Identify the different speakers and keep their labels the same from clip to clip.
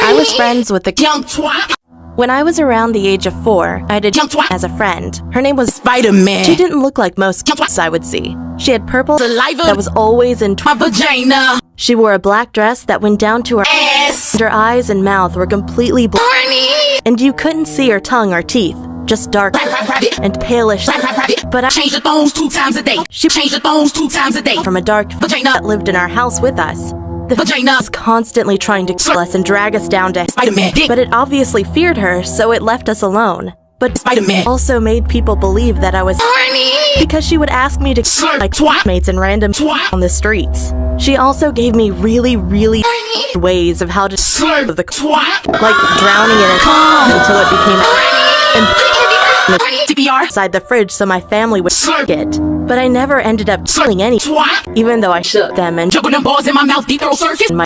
Speaker 1: I was friends with the
Speaker 2: young twat.
Speaker 1: When I was around the age of 4, I had a young twat as a friend. Her name was
Speaker 2: Spider-Man.
Speaker 1: She didn't look like most twats I would see. She had purple
Speaker 2: Saliva
Speaker 1: that was always in
Speaker 2: my vagina.
Speaker 1: She wore a black dress that went down to her
Speaker 2: ass.
Speaker 1: And her eyes and mouth were completely black.
Speaker 2: Horny.
Speaker 1: And you couldn't see her tongue or teeth. Just dark and palish. But I
Speaker 2: change the thongs 2 times a day. She changed the thongs 2 times a day.
Speaker 1: From a dark
Speaker 2: vagina
Speaker 1: that lived in our house with us. The
Speaker 2: vagina
Speaker 1: was constantly trying to kill us and drag us down to
Speaker 2: Spider-Man.
Speaker 1: But it obviously feared her, so it left us alone. But
Speaker 2: Spider-Man
Speaker 1: also made people believe that I was
Speaker 2: horny
Speaker 1: because she would ask me to
Speaker 2: slurp
Speaker 1: like
Speaker 2: twat
Speaker 1: mates and random
Speaker 2: twat
Speaker 1: on the streets. She also gave me really
Speaker 2: horny
Speaker 1: ways of how to
Speaker 2: slurp
Speaker 1: the
Speaker 2: twat,
Speaker 1: like drowning in it until it became
Speaker 2: CPR
Speaker 1: inside the fridge so my family would
Speaker 2: slurp
Speaker 1: it. But I never ended up killing any
Speaker 2: twat,
Speaker 1: even though I shook them and
Speaker 2: juggle them balls in my mouth, deep throat circus.
Speaker 1: my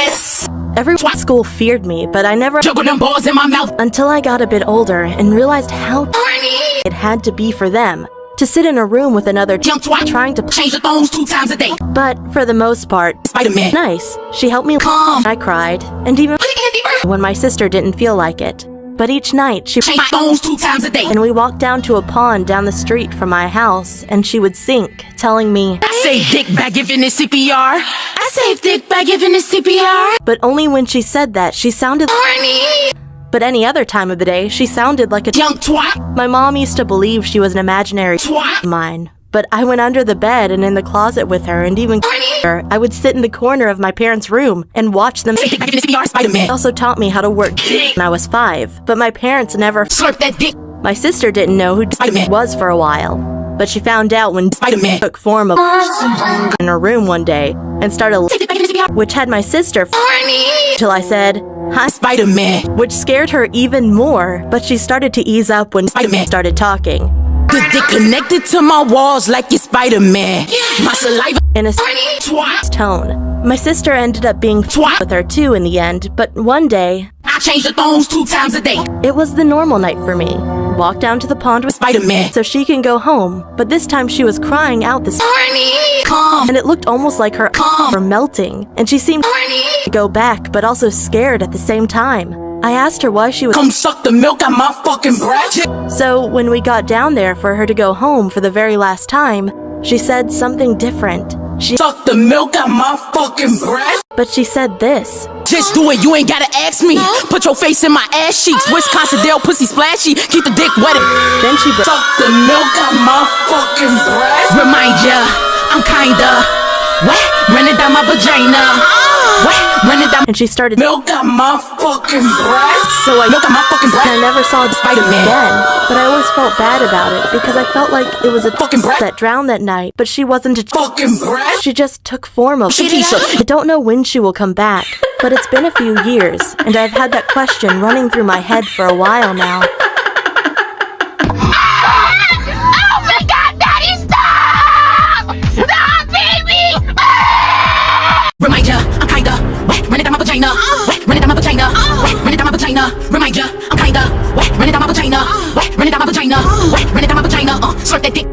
Speaker 2: ass.
Speaker 1: Everyone at school feared me, but I never
Speaker 2: Juggle them balls in my mouth
Speaker 1: until I got a bit older and realized how
Speaker 2: horny
Speaker 1: it had to be for them to sit in a room with another
Speaker 2: young twat
Speaker 1: trying to
Speaker 2: change the thongs 2 times a day.
Speaker 1: But for the most part,
Speaker 2: Spider-Man
Speaker 1: nice. She helped me
Speaker 2: calm.
Speaker 1: I cried, and even when my sister didn't feel like it. But each night she
Speaker 2: change thongs 2 times a day.
Speaker 1: and we walked down to a pond down the street from my house, and she would sink, telling me,
Speaker 2: I say dick by giving it CPR. I say dick by giving it CPR.
Speaker 1: but only when she said that she sounded
Speaker 2: Horny
Speaker 1: but any other time of the day she sounded like a
Speaker 2: young twat
Speaker 1: My mom used to believe she was an imaginary
Speaker 2: twat.
Speaker 1: of mine. But I went under the bed and in the closet with her, and even I would sit in the corner of my parents' room and watch them.
Speaker 2: Say dick by giving it CPR. Spider-Man
Speaker 1: They also taught me how to work when I was 5, but my parents never.
Speaker 2: slurp that dick.
Speaker 1: My sister didn't know who
Speaker 2: Spider-Man
Speaker 1: was for a while, but she found out when
Speaker 2: Spider-Man
Speaker 1: took form of in her room one day and started,
Speaker 2: say dick by giving it CPR.
Speaker 1: which had my sister
Speaker 2: Horny
Speaker 1: till I said, "Hi,"
Speaker 2: Spider-Man.
Speaker 1: which scared her even more. But she started to ease up when
Speaker 2: Spider-Man
Speaker 1: started talking
Speaker 2: the dick connected to my walls like it's Spider-Man. My saliva
Speaker 1: in a
Speaker 2: horny twat.
Speaker 1: tone. My sister ended up being
Speaker 2: Twat.
Speaker 1: with her too in the end, but one day,
Speaker 2: I change the thongs 2 times a day.
Speaker 1: it was the normal night for me. Walk down to the pond with
Speaker 2: Spider-Man
Speaker 1: so she can go home, but this time she was crying out this
Speaker 2: horny calm
Speaker 1: and it looked almost like her
Speaker 2: Calm.
Speaker 1: were melting, and she seemed
Speaker 2: horny
Speaker 1: to go back but also scared at the same time. I asked her why she was
Speaker 2: come suck the milk out my fucking breath.
Speaker 1: so when we got down there for her to go home for the very last time, she said something different.
Speaker 2: Suck the milk out my fucking breath.
Speaker 1: But she said this.
Speaker 2: Just do it, you ain't gotta ask me. Put your face in my ass cheeks. Wisconsin Dale pussy splashy. Keep the dick wet.
Speaker 1: Then she
Speaker 2: Suck the milk out my fucking breath. Remind ya, I'm kinda wet. Running down my vagina. Wet. Running down
Speaker 1: and she started
Speaker 2: milk out my fucking breath.
Speaker 1: So I
Speaker 2: milk out my fucking breath.
Speaker 1: I never saw
Speaker 2: Spider-Man.
Speaker 1: again, but I always felt bad about it because I felt like it was a
Speaker 2: Fucking breath.
Speaker 1: that drowned that night, but she wasn't a
Speaker 2: Fucking breath.
Speaker 1: she just took form of
Speaker 2: Shakisha.
Speaker 1: I don't know when she will come back, but it's been a few years, and I've had that question running through my head for a while now.
Speaker 3: Oh my God, Daddy, stop! Stop, baby!
Speaker 2: Remind ya, I'm kinda wet. Running down my vagina. Wet. Running down my vagina. Wet. Running down my vagina. Remind ya, I'm kinda wet. Running down my vagina. Wet. Running down my vagina. Wet. Running down my vagina. Slurp that dick.